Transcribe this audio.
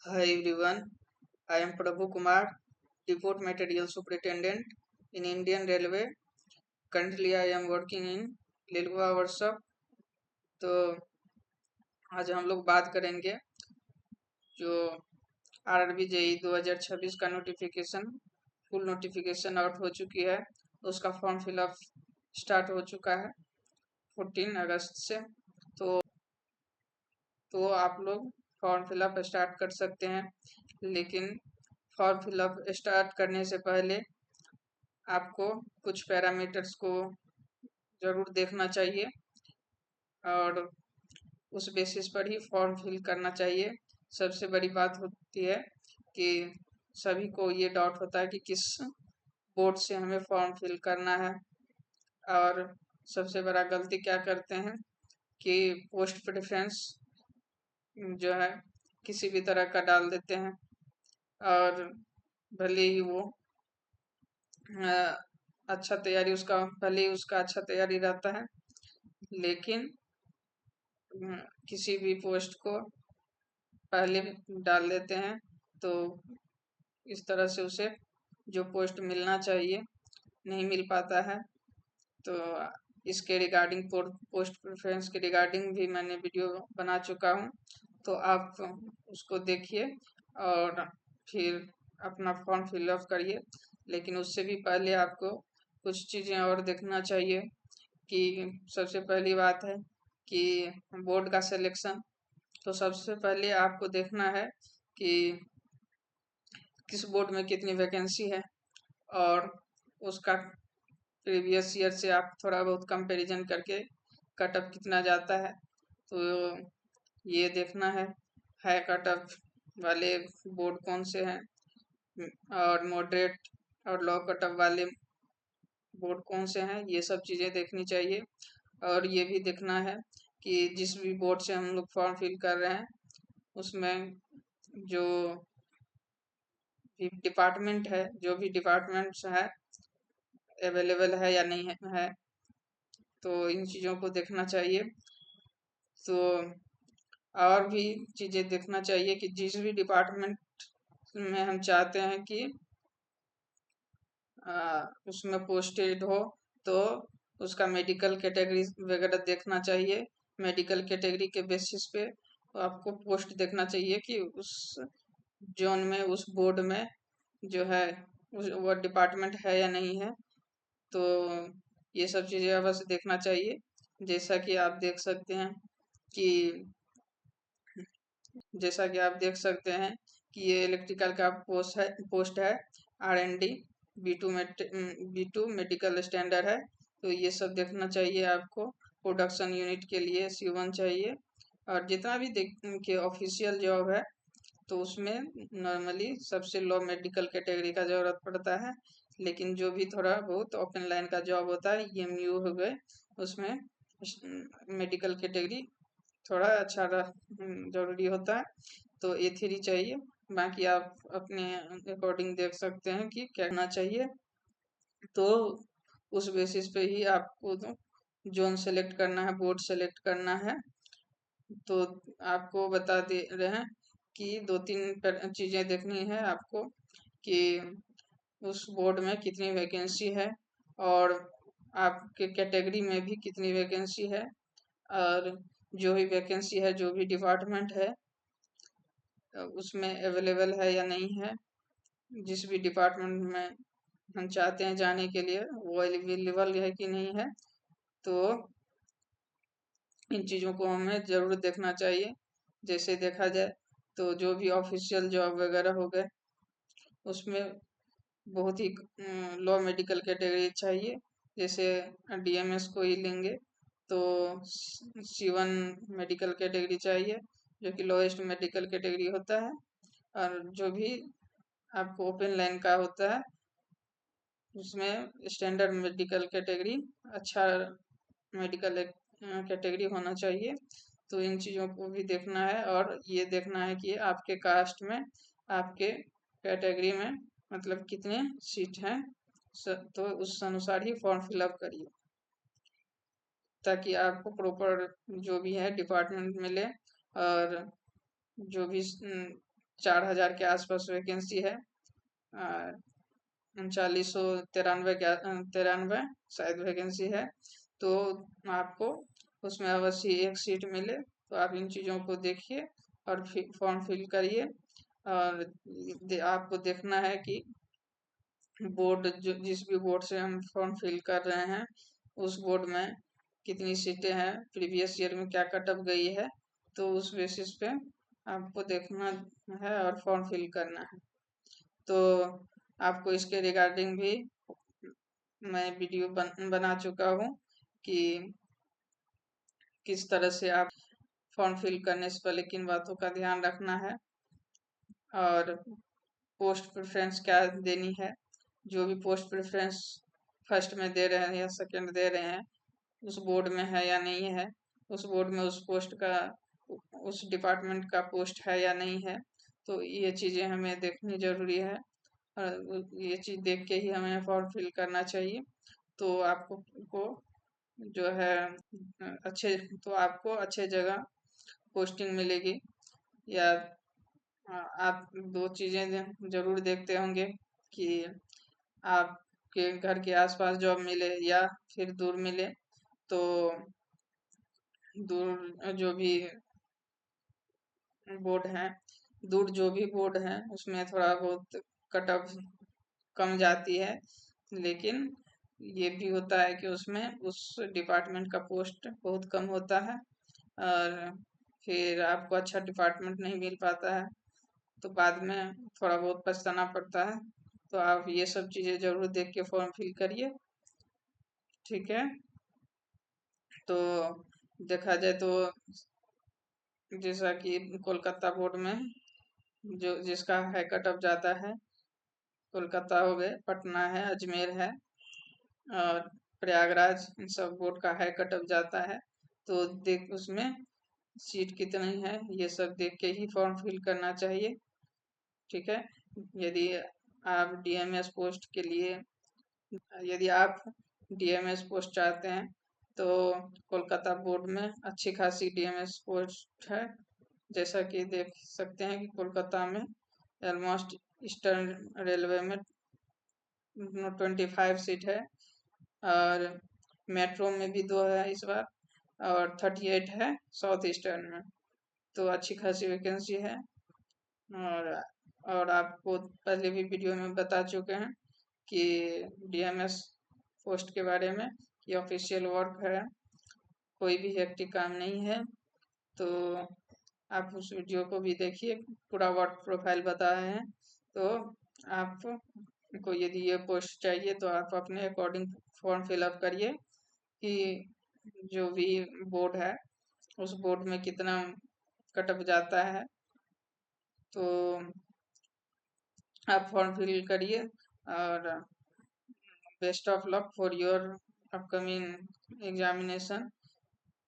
Hi everyone, I am Prabhu Kumar, Depot Material Superintendent in Indian Railway. Currently I am working in Lilwa Workshop. तो आज हम लोग बात करेंगे जो आरआरबी जेई 2026 का नोटिफिकेशन फुल नोटिफिकेशन आउट हो चुकी है। उसका फॉर्म फिलअप स्टार्ट हो चुका है 14 अगस्त से। तो आप लोग फॉर्म फिलअप स्टार्ट कर सकते हैं, लेकिन फॉर्म फिलअप स्टार्ट करने से पहले आपको कुछ पैरामीटर्स को जरूर देखना चाहिए और उस बेसिस पर ही फॉर्म फिल करना चाहिए। सबसे बड़ी बात होती है कि सभी को ये डाउट होता है कि किस बोर्ड से हमें फॉर्म फिल करना है, और सबसे बड़ा गलती क्या करते हैं कि पोस्ट प्रेफरेंस जो है किसी भी तरह का डाल देते हैं, और भले ही वो अच्छा तैयारी उसका भले ही उसका अच्छा तैयारी रहता है, लेकिन किसी भी पोस्ट को पहले डाल देते हैं, तो इस तरह से उसे जो पोस्ट मिलना चाहिए नहीं मिल पाता है। तो इसके रिगार्डिंग पोस्ट प्रेफरेंस के रिगार्डिंग भी मैंने वीडियो बना चुका हूँ, तो आप उसको देखिए और फिर अपना फॉर्म फिलअप करिए। लेकिन उससे भी पहले आपको कुछ चीज़ें और देखना चाहिए कि सबसे पहली बात है कि बोर्ड का सिलेक्शन। तो सबसे पहले आपको देखना है कि किस बोर्ड में कितनी वैकेंसी है, और उसका प्रीवियस ईयर से आप थोड़ा बहुत कंपैरिजन करके कट ऑफ कितना जाता है, तो ये देखना है कट ऑफ वाले बोर्ड कौन से हैं, और मॉडरेट और लो कट ऑफ वाले बोर्ड कौन से हैं, ये सब चीज़ें देखनी चाहिए। और ये भी देखना है कि जिस भी बोर्ड से हम लोग फॉर्म फिल कर रहे हैं उसमें जो भी डिपार्टमेंट है, जो भी डिपार्टमेंट्स है अवेलेबल है या नहीं है, तो इन चीज़ों को देखना चाहिए। तो और भी चीज़ें देखना चाहिए कि जिस भी डिपार्टमेंट में हम चाहते हैं कि उसमें पोस्टेड हो, तो उसका मेडिकल कैटेगरी वगैरह देखना चाहिए। मेडिकल कैटेगरी के बेसिस पे आपको पोस्ट देखना चाहिए कि उस जोन में उस बोर्ड में जो है वो डिपार्टमेंट है या नहीं है। तो ये सब चीज़ें अवश्य देखना चाहिए। जैसा कि आप देख सकते हैं कि जैसा कि आप देख सकते हैं कि ये इलेक्ट्रिकल का पोस्ट है R&D B2 मेडिकल स्टैंडर्ड है। तो ये सब देखना चाहिए आपको। प्रोडक्शन यूनिट के लिए C1 चाहिए, और जितना भी के ऑफिशियल जॉब है तो उसमें नॉर्मली सबसे लो मेडिकल कैटेगरी का जरूरत पड़ता है। लेकिन जो भी थोड़ा बहुत ओपन लाइन का जॉब होता है EMU हो गए, उसमें मेडिकल कैटेगरी थोड़ा अच्छा जरूरी होता है। तो A3 चाहिए। बाकी आप अपने अकॉर्डिंग देख सकते हैं कि क्या करना चाहिए। तो उस बेसिस पे ही आपको जोन सेलेक्ट करना है, बोर्ड सेलेक्ट करना है। तो आपको बता दे रहे हैं कि दो तीन चीजें देखनी है आपको कि उस बोर्ड में कितनी वैकेंसी है, और आपके कैटेगरी में भी कितनी वैकेंसी है, और जो भी वैकेंसी है जो भी डिपार्टमेंट है उसमें अवेलेबल है या नहीं है। जिस भी डिपार्टमेंट में हम चाहते हैं जाने के लिए वो अवेलेबल है कि नहीं है। तो इन चीज़ों को हमें ज़रूर देखना चाहिए। जैसे देखा जाए तो जो भी ऑफिशियल जॉब वगैरह हो गए उसमें बहुत ही लो मेडिकल कैटेगरी चाहिए। जैसे DMS को ही लेंगे तो C1 मेडिकल कैटेगरी चाहिए, जो कि लोएस्ट मेडिकल कैटेगरी होता है। और जो भी आपको ओपन लाइन का होता है उसमें स्टैंडर्ड मेडिकल कैटेगरी अच्छा मेडिकल कैटेगरी होना चाहिए। तो इन चीज़ों को भी देखना है, और ये देखना है कि आपके कास्ट में आपके कैटेगरी में मतलब कितने सीट हैं। तो उस अनुसार ही फॉर्म फिलअप करिए ताकि आपको प्रॉपर जो भी है डिपार्टमेंट मिले, और जो भी 4000 के आसपास वैकेंसी है। 3993 के 93 शायद वैकेंसी है। तो आपको उसमें अवश्य एक सीट मिले, तो आप इन चीज़ों को देखिए और फॉर्म फिल करिए। और आपको देखना है कि बोर्ड जो जिस भी बोर्ड से हम फॉर्म फिल कर रहे हैं उस बोर्ड में कितनी सीटें हैं, प्रीवियस ईयर में क्या कट ऑफ गई है, तो उस बेसिस पे आपको देखना है और फॉर्म फिल करना है। तो आपको इसके रिगार्डिंग भी मैं वीडियो बना चुका हूँ कि किस तरह से आप फॉर्म फिल करने से पहले किन बातों का ध्यान रखना है और पोस्ट प्रेफरेंस क्या देनी है। जो भी पोस्ट प्रेफरेंस फर्स्ट में दे रहे हैं या सेकंड दे रहे हैं उस बोर्ड में है या नहीं है, उस बोर्ड में उस पोस्ट का उस डिपार्टमेंट का पोस्ट है या नहीं है। तो ये चीज़ें हमें देखनी जरूरी है और ये चीज़ देख के ही हमें फॉर्म फिल करना चाहिए। तो आपको को जो है अच्छे तो आपको अच्छे जगह पोस्टिंग मिलेगी। या आप दो चीज़ें जरूर देखते होंगे कि आपके घर के आसपास जॉब मिले या फिर दूर मिले। तो दूर जो भी बोर्ड हैं दूर जो भी बोर्ड हैं उसमें थोड़ा बहुत कट ऑफ कम जाती है, लेकिन ये भी होता है कि उसमें उस डिपार्टमेंट का पोस्ट बहुत कम होता है और फिर आपको अच्छा डिपार्टमेंट नहीं मिल पाता है, तो बाद में थोड़ा बहुत पछताना पड़ता है। तो आप ये सब चीज़ें जरूर देख के फॉर्म फिल करिए, ठीक है। तो देखा जाए तो जैसा कि कोलकाता बोर्ड में जो जिसका हाई कट ऑफ जाता है, कोलकाता हो गए, पटना है, अजमेर है और प्रयागराज, इन सब बोर्ड का हाई कट ऑफ जाता है। तो देख उसमें सीट कितनी है ये सब देख के ही फॉर्म फिल करना चाहिए, ठीक है। यदि आप डीएमएस पोस्ट के लिए यदि आप डीएमएस पोस्ट चाहते हैं तो कोलकाता बोर्ड में अच्छी खासी डीएमएस पोस्ट है। जैसा कि देख सकते हैं कि कोलकाता में ऑलमोस्ट ईस्टर्न रेलवे में 25 सीट है और मेट्रो में भी 2 है इस बार और 38 है साउथ ईस्टर्न में। तो अच्छी खासी वैकेंसी है और आपको पहले भी वीडियो में बता चुके हैं कि डीएमएस पोस्ट के बारे में ये ऑफिशियल वर्क है, कोई भी हेक्टिक काम नहीं है। तो आप उस वीडियो को भी देखिए, पूरा वर्क प्रोफाइल बताए हैं। तो आपको यदि ये पोस्ट चाहिए तो आप अपने अकॉर्डिंग फॉर्म फिलअप करिए कि जो भी बोर्ड है उस बोर्ड में कितना कट ऑफ जाता है। तो आप फॉर्म फिल करिए और best of luck for your upcoming examination.